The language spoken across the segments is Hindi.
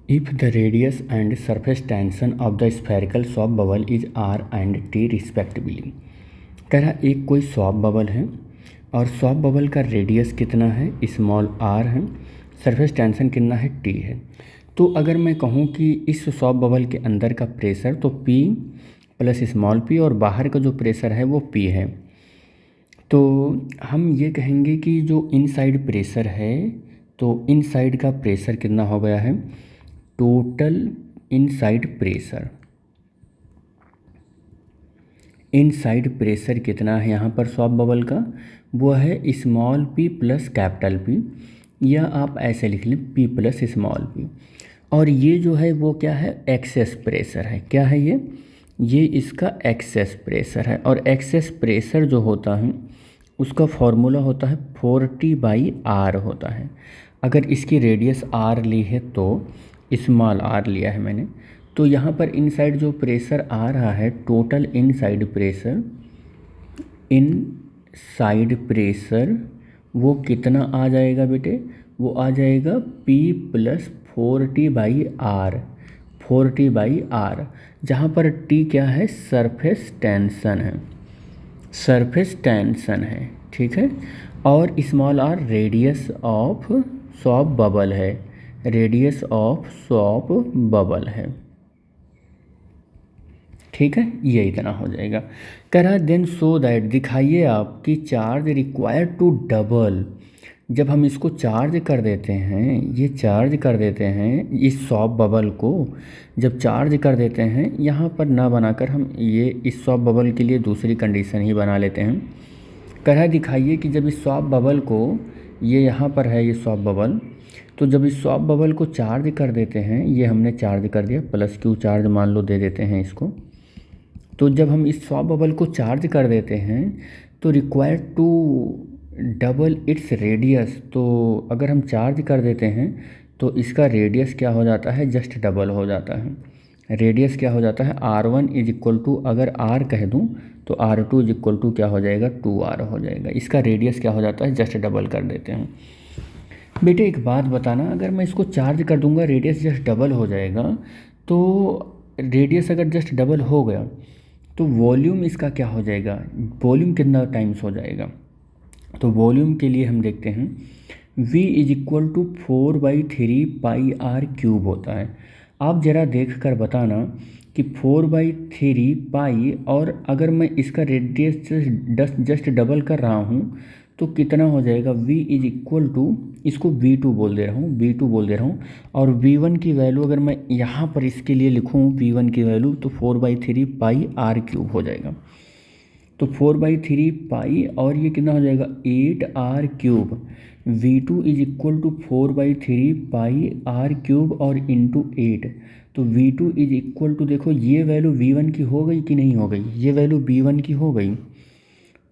If the radius and surface tension of the spherical soap bubble is R and T respectively, कह रहा एक कोई सॉप बबल है और सॉप बबल का रेडियस कितना है, स्मॉल r है, सरफेस टेंशन कितना है, T है। तो अगर मैं कहूँ कि इस सॉप बबल के अंदर का प्रेशर तो P प्लस स्मॉल p और बाहर का जो प्रेशर है वो P है, तो हम ये कहेंगे कि जो इनसाइड प्रेशर है तो इनसाइड का प्रेशर कितना हो गया है, total inside pressure. Inside pressure कितना है यहाँ पर सॉप बबल का, वो है small p plus capital P, या आप ऐसे लिख लें p प्लस स्मॉल p। और ये जो है वो क्या है, एक्सेस प्रेशर है। क्या है ये इसका एक्सेस प्रेशर है। और एक्सेस प्रेशर जो होता है उसका फॉर्मूला होता है 40/r होता है। अगर इसकी रेडियस r ली है तो स्मॉल r लिया है मैंने, तो यहाँ पर इनसाइड जो प्रेशर आ रहा है, टोटल इनसाइड प्रेशर वो कितना आ जाएगा बेटे, वो आ जाएगा P प्लस 40/r, जहाँ पर T क्या है, सरफेस टेंशन है, ठीक है। और small r radius of shop bubble है, ठीक है। ये इतना हो जाएगा। कह रहा देन सो दैट, दिखाइए आप कि चार्ज रिक्वायर्ड टू डबल, जब हम इसको चार्ज कर देते हैं, इस सॉप बबल को जब चार्ज कर देते हैं, यहाँ पर ना बनाकर हम ये इस सॉप बबल के लिए दूसरी कंडीशन ही बना लेते हैं। कह रहा दिखाइए कि जब इस सॉप बबल को, ये यहाँ पर है ये सॉप बबल, तो जब इस सॉप बबल को चार्ज कर देते हैं, ये हमने चार्ज कर दिया, प्लस Q चार्ज मान लो दे देते हैं इसको। तो जब हम इस सॉप बबल को चार्ज कर देते हैं तो required to double its radius, तो अगर हम चार्ज कर देते हैं तो इसका रेडियस क्या हो जाता है, जस्ट डबल हो जाता है। रेडियस क्या हो जाता है, R1 इज इक्वल टू, अगर R कह दूँ तो R2 इज इक्वल टू क्या हो जाएगा, 2R हो जाएगा। इसका रेडियस क्या हो जाता है, जस्ट डबल कर देते हैं। बेटे एक बात बताना, अगर मैं इसको चार्ज कर दूंगा रेडियस जस्ट डबल हो जाएगा, तो रेडियस अगर जस्ट डबल हो गया तो वॉल्यूम इसका क्या हो जाएगा, वॉल्यूम कितना टाइम्स हो जाएगा। तो वॉल्यूम के लिए हम देखते हैं V is equal to 4/3πr³ होता है। आप ज़रा देख कर बताना कि 4/3π, और अगर मैं इसका रेडियस जस्ट डबल कर रहा हूँ तो कितना हो जाएगा, V इज इक्वल टू, इसको V2 बोल दे रहा हूँ, और V1 की वैल्यू अगर मैं यहाँ पर इसके लिए लिखूँ V1 की वैल्यू, तो 4/3πr³ हो जाएगा। तो 4/3π और ये कितना हो जाएगा, 8r³। V2 is equal to 4/3πr³ और इंटू 8, तो V2 इज इक्वल टू, देखो ये वैल्यू V1 की हो गई कि नहीं हो गई, ये वैल्यू V1 की हो गई,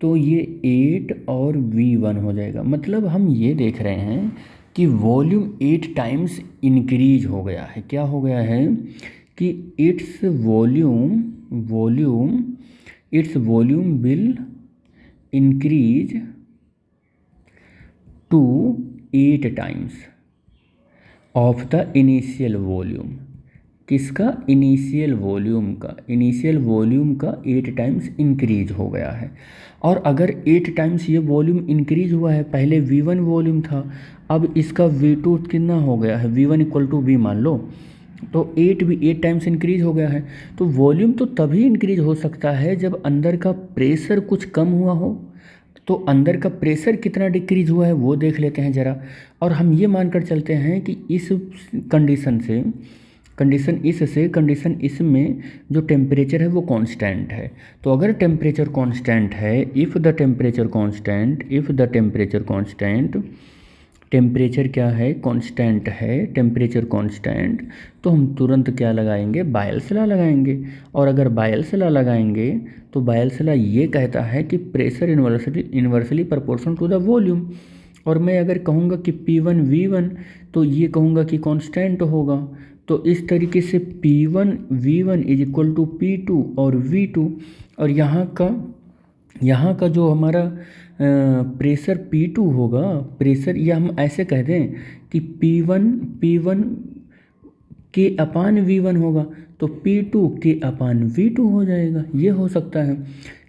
तो ये 8 और V1 हो जाएगा। मतलब हम ये देख रहे हैं कि वॉल्यूम 8 टाइम्स इंक्रीज हो गया है। क्या हो गया है कि its volume will increase to 8 times of the initial volume. किसका, इनिशियल वॉल्यूम का 8 टाइम्स इंक्रीज हो गया है। और अगर 8 टाइम्स ये वॉल्यूम इंक्रीज हुआ है, पहले V1 वॉल्यूम था, अब इसका V2 कितना हो गया है, V1 इक्वल टू V मान लो, तो 8 टाइम्स इंक्रीज हो गया है। तो वॉल्यूम तो तभी इंक्रीज हो सकता है जब अंदर का प्रेशर कुछ कम हुआ हो। तो अंदर का प्रेशर कितना डिक्रीज हुआ है वो देख लेते हैं ज़रा। और हम ये मानकर चलते हैं कि इस कंडीशन इसमें जो टेम्परेचर है वो कांस्टेंट है। तो अगर टेम्परेचर कांस्टेंट है, if the temperature constant, temperature क्या है, कांस्टेंट है, टेम्परेचर कांस्टेंट, तो हम तुरंत क्या लगाएंगे, बायल्स लॉ लगाएंगे। और अगर बायल्स लॉ लगाएंगे तो बायल्स लॉ ये कहता है कि pressure inversely proportional to the volume. और मैं अगर कहूँगा कि P1 V1, तो ये कहूँगा कि कांस्टेंट होगा। तो इस तरीके से P1 V1 is equal to P2 और V2, और यहाँ का जो हमारा प्रेशर P2 होगा, प्रेशर, या हम ऐसे कह दें कि के अपान V1 होगा, तो P2 के अपान V2 हो जाएगा, ये हो सकता है।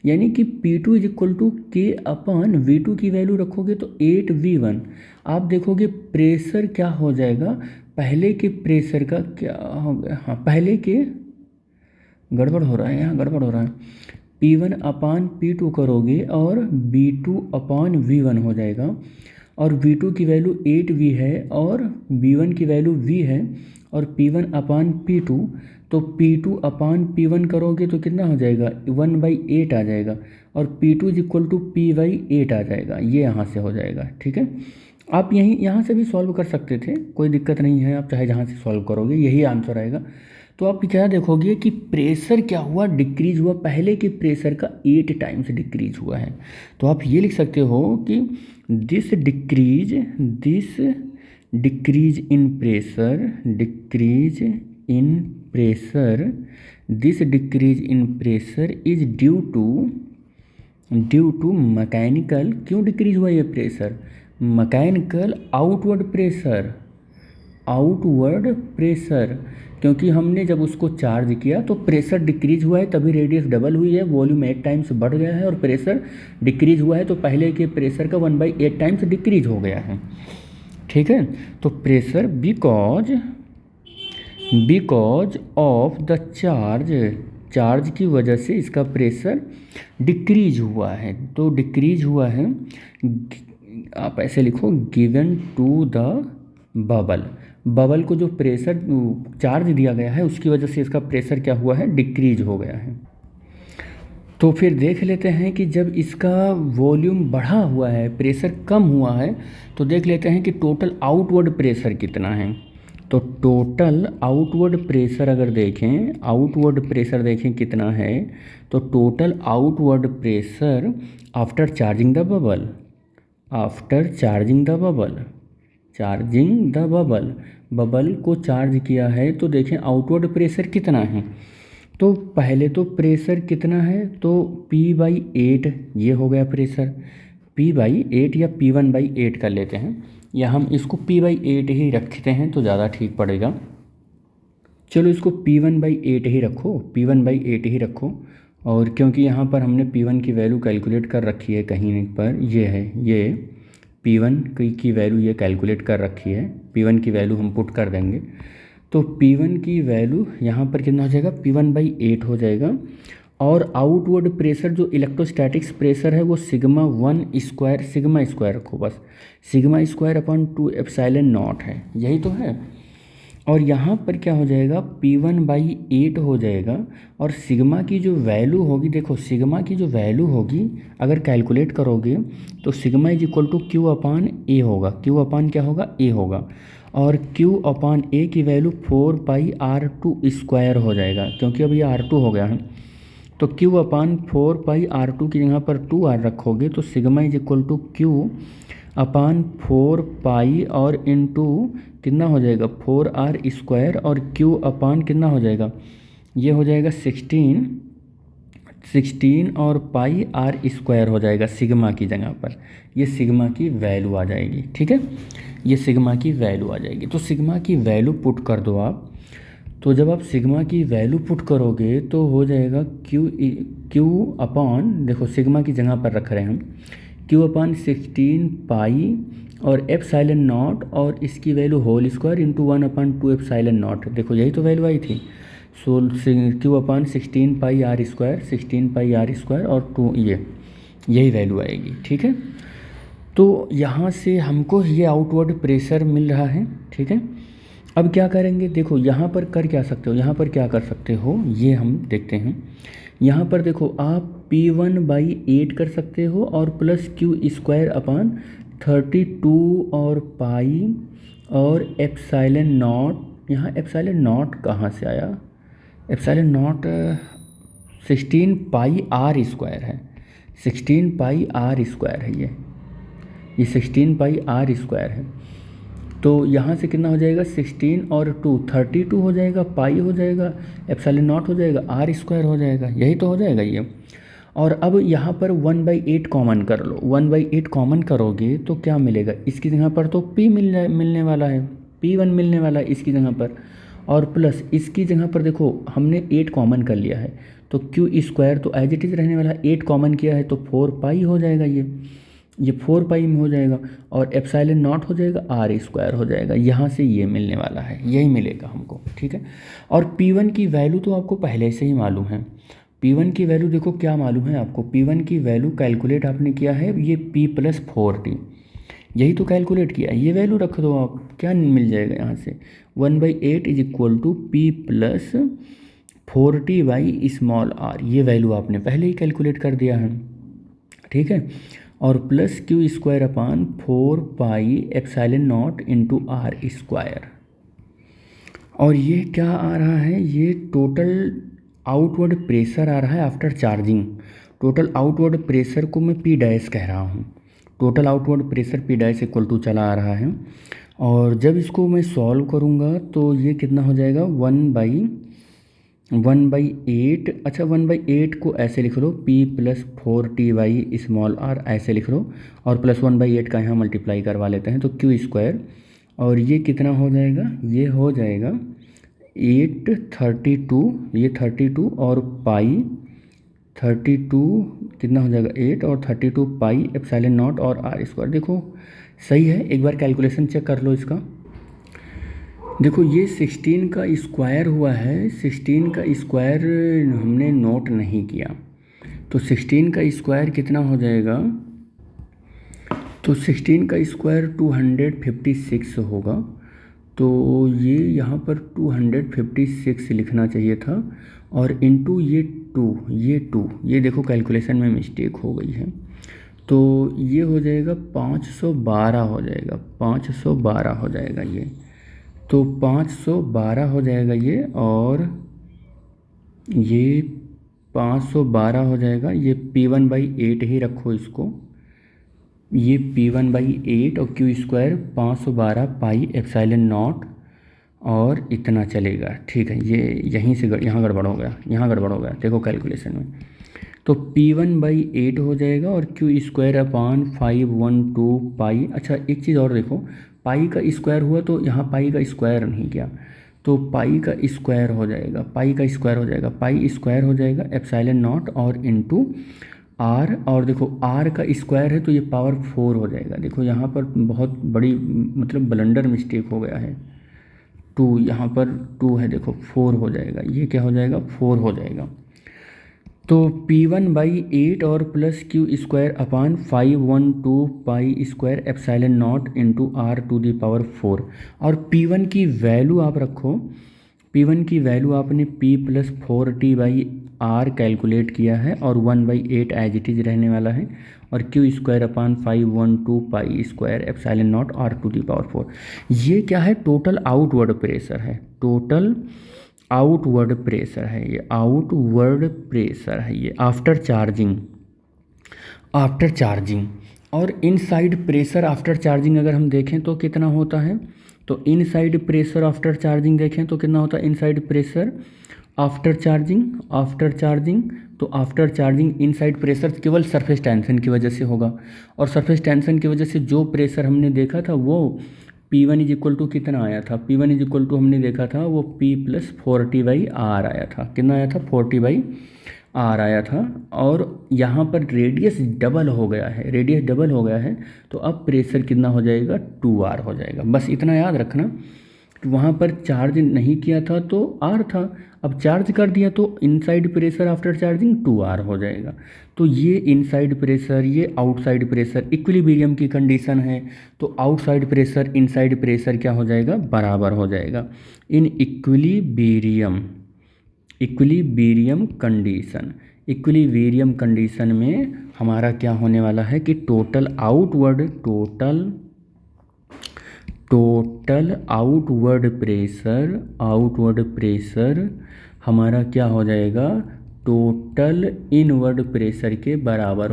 यानी कि P2 इज इक्वल टू के अपान V2 की वैल्यू रखोगे तो 8V1। आप देखोगे प्रेशर क्या हो जाएगा, पहले के प्रेशर का क्या हो गया, हाँ पहले के गड़बड़ हो रहा है, यहाँ गड़बड़ हो रहा है। P1 अपान P2 करोगे और B2 अपान V1 हो जाएगा, और V2 की वैल्यू 8V है और V1 की वैल्यू V है, और P1 अपान P2, तो P2 अपान P1 करोगे तो कितना हो जाएगा, 1/8 आ जाएगा, और P2 is equal to P/8 आ जाएगा, ये यहाँ से हो जाएगा। ठीक है, आप यहाँ से भी सॉल्व कर सकते थे, कोई दिक्कत नहीं है, आप चाहे जहाँ से सॉल्व करोगे यही आंसर आएगा। तो आप क्या देखोगे कि प्रेशर क्या हुआ, डिक्रीज हुआ, पहले के प्रेशर का 8 टाइम्स डिक्रीज हुआ है। तो आप ये लिख सकते हो कि this decrease in pressure, this decrease in pressure is due to mechanical, क्यों डिक्रीज हुआ ये प्रेशर, मैकेनिकल आउटवर्ड प्रेशर, क्योंकि हमने जब उसको चार्ज किया तो प्रेशर डिक्रीज हुआ है, तभी रेडियस डबल हुई है, वॉल्यूम 8 टाइम्स बढ़ गया है, और प्रेशर डिक्रीज हुआ है तो पहले के प्रेशर का 1/8 टाइम्स डिक्रीज हो गया है। ठीक है, तो pressure because of the charge की वजह से इसका प्रेशर डिक्रीज हुआ है, तो डिक्रीज हुआ है, आप ऐसे लिखो गिवन टू द बबल को जो प्रेशर चार्ज दिया गया है उसकी वजह से इसका प्रेशर क्या हुआ है, डिक्रीज हो गया है। तो फिर देख लेते हैं कि जब इसका वॉल्यूम बढ़ा हुआ है, प्रेशर कम हुआ है, तो देख लेते हैं कि टोटल आउटवर्ड प्रेशर कितना है। तो टोटल आउटवर्ड प्रेशर अगर देखें, आउटवर्ड प्रेशर देखें कितना है, तो total outward pressure after charging the bubble को चार्ज किया है, तो देखें आउटवर्ड प्रेशर कितना है। तो पहले तो प्रेशर कितना है, तो P/8 ये हो गया प्रेशर, P/8 या P1/8 कर लेते हैं, या हम इसको P/8 ही रखते हैं तो ज़्यादा ठीक पड़ेगा। चलो इसको P1/8 ही रखो, और क्योंकि यहाँ पर हमने P1 की वैल्यू कैलकुलेट कर रखी है कहीं पर, ये है, ये P1 की वैल्यू ये कैलकुलेट कर रखी है, P1 की वैल्यू हम पुट कर देंगे, तो P1 की वैल्यू यहाँ पर कितना हो जाएगा, P1/8 हो जाएगा। और आउटवर्ड प्रेशर जो इलेक्ट्रोस्टैटिक्स प्रेशर है वो सिग्मा स्क्वायर रखो, बस सिग्मा स्क्वायर अपॉन 2ε0 है, यही तो है। और यहाँ पर क्या हो जाएगा, P1/8 हो जाएगा, और सिग्मा की जो वैल्यू होगी, देखो सिग्मा की जो वैल्यू होगी अगर कैलकुलेट करोगे तो sigma is equal to Q upon A होगा, Q अपान क्या होगा, A होगा, और Q अपान A की वैल्यू 4πr² स्क्वायर हो जाएगा, क्योंकि अब ये R2 हो गया है, तो Q अपान 4πr² की जगह पर 2r रखोगे, तो sigma is equal to Q upon 4π और इंटू कितना हो जाएगा 4r स्क्वायर, और Q अपान कितना हो जाएगा, ये हो जाएगा 16 और πr स्क्वायर हो जाएगा सिग्मा की जगह पर, ये सिग्मा की वैल्यू आ जाएगी। ठीक है, ये सिग्मा की वैल्यू आ जाएगी, तो सिग्मा की वैल्यू पुट कर दो आप। तो जब आप सिग्मा की वैल्यू पुट करोगे तो हो जाएगा Q अपान, देखो सिग्मा की जगह पर रख रहे हैं हम, Q अपान 16π और ε0 और इसकी वैल्यू होल स्क्वायर इंटू 1/2ε0, देखो यही तो वैल्यू आई थी। सो Q अपान 16πr स्क्वायर और 2 यही वैल्यू आएगी। ठीक है, तो यहाँ से हमको ये आउटवर्ड प्रेशर मिल रहा है। ठीक है, अब क्या करेंगे, देखो यहाँ पर कर क्या सकते हो, यहाँ पर क्या कर सकते हो ये हम देखते हैं। यहाँ पर देखो आप P1/8 कर सकते हो और प्लस Q स्क्वायर अपान 32 और पाई और ε0, यहाँ ε0 कहाँ से आया, ε0 16πr स्क्वायर है, 16πr स्क्वायर है, ये 16πr स्क्वायर है। तो यहाँ से कितना हो जाएगा 16 और 2 32 हो जाएगा, पाई हो जाएगा, ε0 हो जाएगा, r स्क्वायर हो जाएगा, यही तो हो जाएगा ये। और अब यहाँ पर 1/8 कॉमन कर लो, 1/8 कॉमन करोगे तो क्या मिलेगा, इसकी जगह पर तो P मिलने वाला है, P1 मिलने वाला है इसकी जगह पर, और प्लस इसकी जगह पर देखो हमने 8 कॉमन कर लिया है, तो क्यू स्क्वायर तो एज इट इज़ रहने वाला, 8 कॉमन किया है तो 4 पाई हो जाएगा, ये 4 पाई में हो जाएगा, और एप्सिलॉन नॉट हो जाएगा, आर स्क्वायर हो जाएगा। यहाँ से ये मिलने वाला है, यही मिलेगा हमको, ठीक है। और P1 की वैल्यू तो आपको पहले से ही मालूम है। P1 की वैल्यू देखो क्या मालूम है आपको, P1 की वैल्यू कैलकुलेट आपने किया है, ये P + 4t, यही तो कैलकुलेट किया है, ये वैल्यू रख दो आप, क्या मिल जाएगा यहाँ से, 1/8 = P + 4t/r, ये वैल्यू आपने पहले ही कैलकुलेट कर दिया है, ठीक है। और plus Q²/4 pi epsilon naught into r square. और ये क्या आ रहा है, ये टोटल आउटवर्ड प्रेशर आ रहा है after charging. Total outward pressure को मैं P डैश कह रहा हूँ, total outward pressure P dash = चला आ रहा है। और जब इसको मैं सॉल्व करूँगा तो ये कितना हो जाएगा, 1/8। अच्छा 1/8 को ऐसे लिख लो, P + 4t/r ऐसे लिख लो, और प्लस 1/8 का यहाँ मल्टीप्लाई करवा लेते हैं तो Q², और ये कितना हो जाएगा, ये हो जाएगा 832, ये 32 और पाई 32 कितना हो जाएगा 8 और 32 पाई एप्सिलॉन नॉट और आर स्क्वायर। देखो सही है, एक बार कैलकुलेशन चेक कर लो इसका। देखो ये 16 का स्क्वायर हुआ है, 16 का स्क्वायर हमने नोट नहीं किया, तो 16 का स्क्वायर कितना हो जाएगा, तो 16 का स्क्वायर 256 होगा, तो ये यहाँ पर 256 लिखना चाहिए था, और इंटू ये 2, ये देखो कैलकुलेशन में मिस्टेक हो गई है, तो ये हो जाएगा 512 हो जाएगा, 512 हो जाएगा ये, तो 512 हो जाएगा ये, और ये 512 हो जाएगा, ये P1/8 ही रखो इसको, ये P1/8 और Q² 512 पाई एप्सिलॉन नॉट, और इतना चलेगा, ठीक है। ये यहीं से यहाँ गड़बड़ हो गया, यहाँ गड़बड़ हो गया, देखो कैलकुलेशन में, तो P1/8 हो जाएगा और Q²/512 पाई। अच्छा एक चीज़ और देखो, पाई का स्क्वायर हुआ तो यहाँ पाई का स्क्वायर नहीं किया, तो पाई का स्क्वायर हो जाएगा, पाई स्क्वायर हो जाएगा एप्सिलॉन नॉट और इंटू आर, और देखो आर का स्क्वायर है तो ये पावर 4 हो जाएगा। देखो यहाँ पर बहुत बड़ी मतलब ब्लंडर मिस्टेक हो गया है, 2 यहाँ पर 2 है, देखो 4 हो जाएगा, ये क्या हो जाएगा 4 हो जाएगा। तो P1/8 और प्लस Q²/512 पाई square epsilon naught into r⁴, और P1 की वैल्यू आप रखो, P1 की वैल्यू आपने P + 4t/r कैलकुलेट किया है, और 1/8 एज इट इज़ रहने वाला है, और Q²/512 pi square epsilon not r⁴। ये क्या है, टोटल आउटवर्ड प्रेशर है, टोटल आउटवर्ड प्रेशर है, ये आउटवर्ड प्रेशर है ये आफ्टर चार्जिंग। और इनसाइड प्रेशर आफ्टर चार्जिंग अगर हम देखें तो कितना होता है, तो इनसाइड प्रेशर आफ्टर चार्जिंग देखें तो कितना होता है, इनसाइड प्रेशर आफ्टर चार्जिंग, तो आफ्टर चार्जिंग इनसाइड प्रेशर केवल सरफेस टेंशन की वजह से होगा, और सरफेस टेंशन की वजह से जो प्रेशर हमने देखा था वो P1 = कितना आया था, P1 = हमने देखा था वो P + 4t/r आया था, कितना आया था 40/r आया था, और यहाँ पर रेडियस डबल हो गया है, तो अब प्रेशर कितना हो जाएगा 2r हो जाएगा। बस इतना याद रखना, तो वहाँ पर चार्ज नहीं किया था तो r था, अब चार्ज कर दिया तो inside pressure after charging 2r हो जाएगा। तो ये इनसाइड प्रेशर, ये आउटसाइड प्रेशर इक्विलिब्रियम की कंडीशन है, तो आउटसाइड प्रेशर इनसाइड प्रेशर क्या हो जाएगा, बराबर हो जाएगा। इन इक्विलिब्रियम कंडीशन में हमारा क्या होने वाला है कि टोटल आउटवर्ड प्रेशर हमारा क्या हो जाएगा, टोटल इनवर्ड प्रेशर के बराबर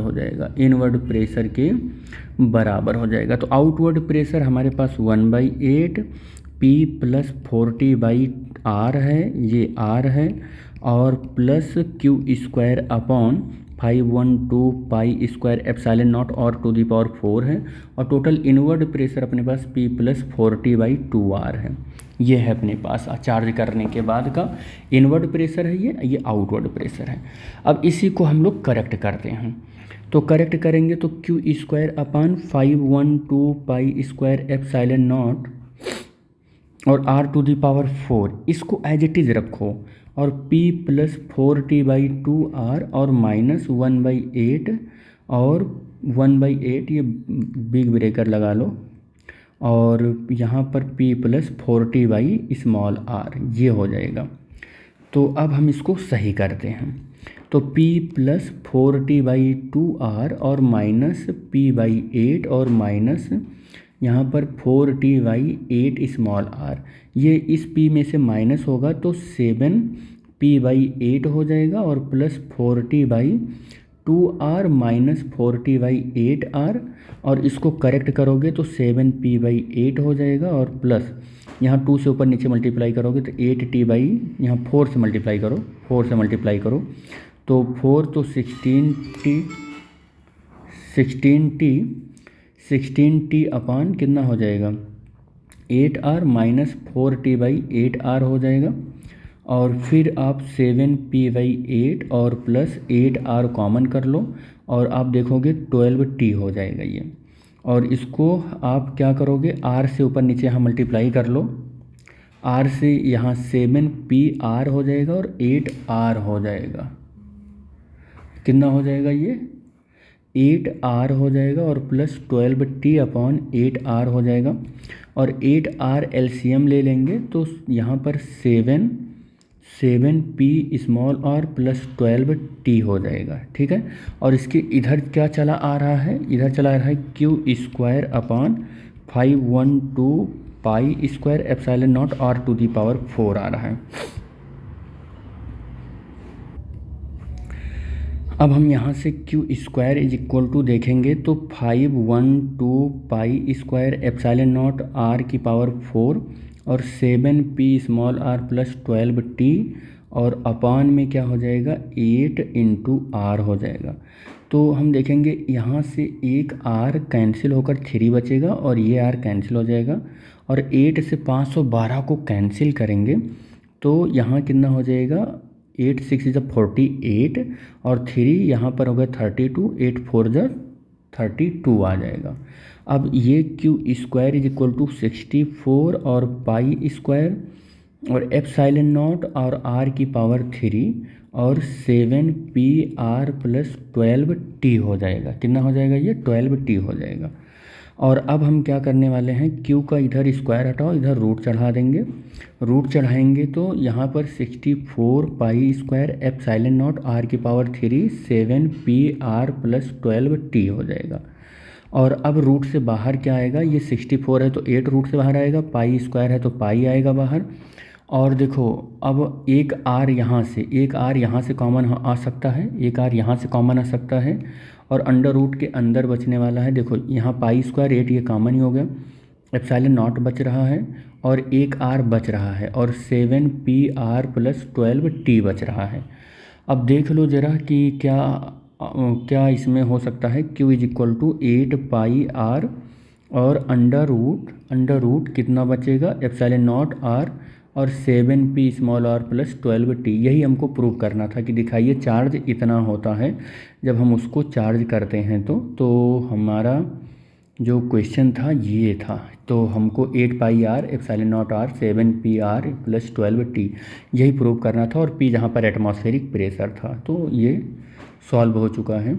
हो जाएगा, तो आउटवर्ड प्रेशर हमारे पास 1/8 P + 4t/r है, ये r है, और प्लस Q²/512 पाई स्क्वायर एप्सिलॉन नॉट और ⁴ है, और टोटल इनवर्ड प्रेशर अपने पास P + 4t/2r है। ये है अपने पास चार्ज करने के बाद का इनवर्ड प्रेशर है, ये आउटवर्ड प्रेशर है। अब इसी को हम लोग करेक्ट करते हैं, तो करेक्ट करेंगे तो Q square upon 512 pi square epsilon naught और आर टू दी पावर 4 इसको एज इट इज़ रखो, और p प्लस 4t/2r और माइनस 1/8 और 1/8 ये बिग ब्रेकर लगा लो, और यहाँ पर p प्लस 4t/r ये हो जाएगा। तो अब हम इसको सही करते हैं, तो p प्लस 4t/2r और माइनस p/8 और माइनस यहाँ पर 4t/8 ये इस p में से माइनस होगा तो 7p/8 हो जाएगा, और प्लस 4t/2r माइनस 4t/8r, और इसको करेक्ट करोगे तो 7p/8 हो जाएगा, और प्लस यहाँ 2 से ऊपर नीचे मल्टीप्लाई करोगे तो 8t यहाँ 4 से मल्टीप्लाई करो, 4 से मल्टीप्लाई करो तो 4 तो 16t अपान कितना हो जाएगा 8r माइनस 4t/8r हो जाएगा, और फिर आप 7p/8 और प्लस 8r कॉमन कर लो, और आप देखोगे 12t हो जाएगा ये, और इसको आप क्या करोगे r से ऊपर नीचे यहाँ मल्टीप्लाई कर लो, r से यहाँ 7pr हो जाएगा और 8r हो जाएगा, कितना हो जाएगा ये 8r हो जाएगा, और प्लस 12t/8r हो जाएगा, और 8r एलसीएम ले लेंगे तो यहाँ पर 7p प्लस 12t हो जाएगा, ठीक है। और इसके इधर क्या चला आ रहा है, इधर चला आ रहा है q square upon 512 pi square epsilon naught r to the power 4 आ रहा है। अब हम यहाँ से q square is equal to देखेंगे तो 512 pi square epsilon naught r की पावर 4 और 7p प्लस 12t, और अपान में क्या हो जाएगा 8 इंटू r हो जाएगा। तो हम देखेंगे यहाँ से एक r कैंसिल होकर 3 बचेगा, और ये r कैंसिल हो जाएगा, और 8 से 512 को कैंसिल करेंगे तो यहाँ कितना हो जाएगा 8 6 इज 48, और 3 यहाँ पर होगा 32, 8 4 जा 32 आ जाएगा। अब ये q square is equal to 64 और पाई स्क्वायर और एप्सिलॉन नॉट और r की पावर 3 और 7pr प्लस 12t हो जाएगा, कितना हो जाएगा ये 12t हो जाएगा। और अब हम क्या करने वाले हैं, क्यू का इधर स्क्वायर हटाओ, इधर रूट चढ़ा देंगे, रूट चढ़ाएंगे तो यहाँ पर 64 पाई स्क्वायर एप्सिलॉन नॉट r की पावर 3 7pr प्लस 12t हो जाएगा। और अब रूट से बाहर क्या आएगा, ये 64 है तो 8 रूट से बाहर आएगा, पाई स्क्वायर है तो पाई आएगा बाहर, और देखो अब एक r यहाँ से कॉमन आ सकता है, एक r यहाँ से कॉमन आ सकता है, और अंडर रूट के अंदर बचने वाला है, देखो यहाँ पाई स्क्वायर 8 ये कॉमन ही हो गया, एप्सिलॉन नॉट बच रहा है और एक r बच रहा है, और 7pr प्लस 12t बच रहा है। अब देख लो ज़रा कि क्या इसमें हो सकता है, q is equal to 8 pi r और अंडर रूट कितना बचेगा एप्सिलॉन नॉट r और 7p प्लस 12t। यही हमको प्रूव करना था कि दिखाइए चार्ज इतना होता है जब हम उसको चार्ज करते हैं तो हमारा जो क्वेश्चन था ये था। तो हमको 8 pi r epsilon naught r 7pr plus 12t यही प्रूव करना था, और p जहाँ पर एटमॉस्फेरिक प्रेशर था। तो ये सॉल्व हो चुका है।